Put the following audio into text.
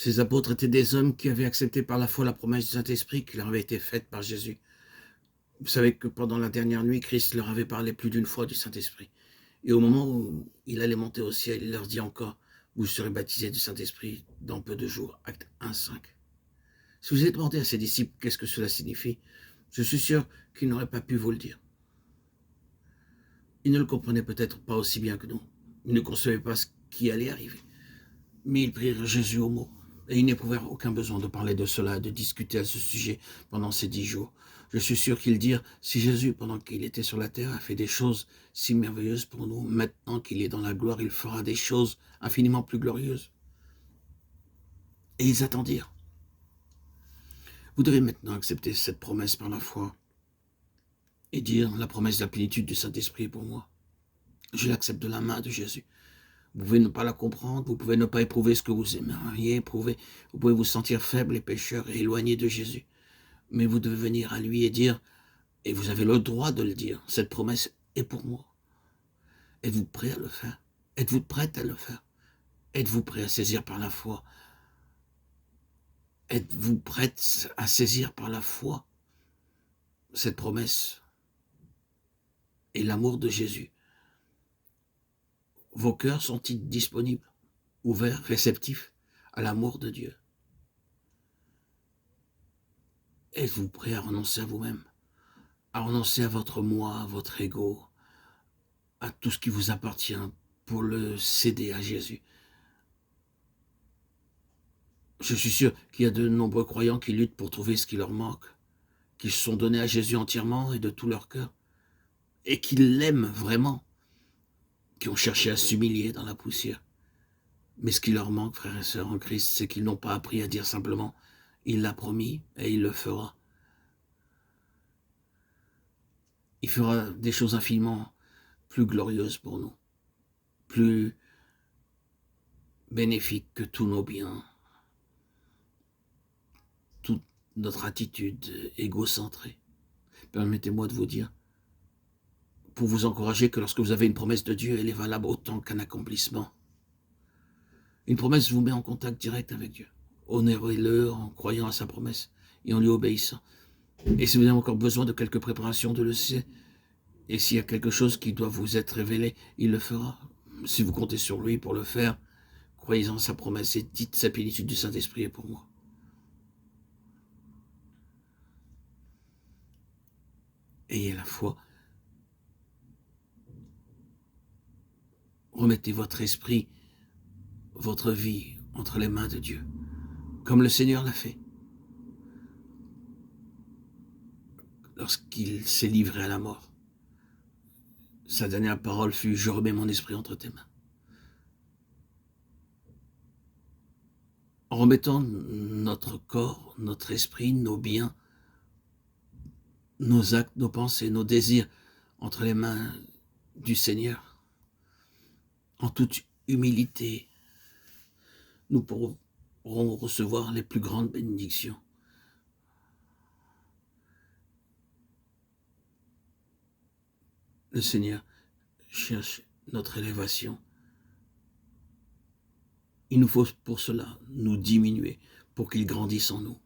Ces apôtres étaient des hommes qui avaient accepté par la foi la promesse du Saint-Esprit qui leur avait été faite par Jésus. Vous savez que pendant la dernière nuit, Christ leur avait parlé plus d'une fois du Saint-Esprit. Et au moment où il allait monter au ciel, il leur dit encore, vous serez baptisés du Saint-Esprit dans peu de jours. Acte 1:5. Si vous avez demandé à ses disciples qu'est-ce que cela signifie, je suis sûr qu'ils n'auraient pas pu vous le dire. Ils ne le comprenaient peut-être pas aussi bien que nous. Ils ne concevaient pas ce qui allait arriver. Mais ils prirent Jésus au mot. Et ils n'éprouvèrent aucun besoin de parler de cela, de discuter à ce sujet pendant ces 10 jours. Je suis sûr qu'ils dirent, si Jésus, pendant qu'il était sur la terre, a fait des choses si merveilleuses pour nous, maintenant qu'il est dans la gloire, il fera des choses infiniment plus glorieuses. Et ils attendirent. Vous devez maintenant accepter cette promesse par la foi et dire, la promesse de la plénitude du Saint-Esprit est pour moi. Je l'accepte de la main de Jésus. Vous pouvez ne pas la comprendre, vous pouvez ne pas éprouver ce que vous aimeriez éprouver, vous pouvez vous sentir faible et pécheur et éloigné de Jésus. Mais vous devez venir à lui et dire, et vous avez le droit de le dire, cette promesse est pour moi. Êtes-vous prêt à le faire? Êtes-vous prête à le faire? Êtes-vous prêt à saisir par la foi? Êtes-vous prête à saisir par la foi cette promesse et l'amour de Jésus? Vos cœurs sont-ils disponibles, ouverts, réceptifs à l'amour de Dieu? Êtes-vous prêt à renoncer à vous-même, à renoncer à votre moi, à votre ego, à tout ce qui vous appartient pour le céder à Jésus? Je suis sûr qu'il y a de nombreux croyants qui luttent pour trouver ce qui leur manque, qui se sont donnés à Jésus entièrement et de tout leur cœur, et qui l'aiment vraiment, qui ont cherché à s'humilier dans la poussière. Mais ce qui leur manque, frères et sœurs en Christ, c'est qu'ils n'ont pas appris à dire simplement « Il l'a promis et il le fera ». Il fera des choses infiniment plus glorieuses pour nous, plus bénéfiques que tous nos biens, toute notre attitude égocentrée. Permettez-moi de vous dire, pour vous encourager, que lorsque vous avez une promesse de Dieu, elle est valable autant qu'un accomplissement. Une promesse vous met en contact direct avec Dieu. Honorez-le en croyant à sa promesse et en lui obéissant. Et si vous avez encore besoin de quelques préparations, de le sait. Et s'il y a quelque chose qui doit vous être révélé, il le fera. Si vous comptez sur lui pour le faire, croyez en sa promesse et dites sa plénitude du Saint-Esprit est pour moi. Ayez la foi. Remettez votre esprit, votre vie entre les mains de Dieu, comme le Seigneur l'a fait. Lorsqu'il s'est livré à la mort, sa dernière parole fut « Je remets mon esprit entre tes mains ». En remettant notre corps, notre esprit, nos biens, nos actes, nos pensées, nos désirs entre les mains du Seigneur, en toute humilité, nous pourrons recevoir les plus grandes bénédictions. Le Seigneur cherche notre élévation. Il nous faut pour cela nous diminuer, pour qu'il grandisse en nous.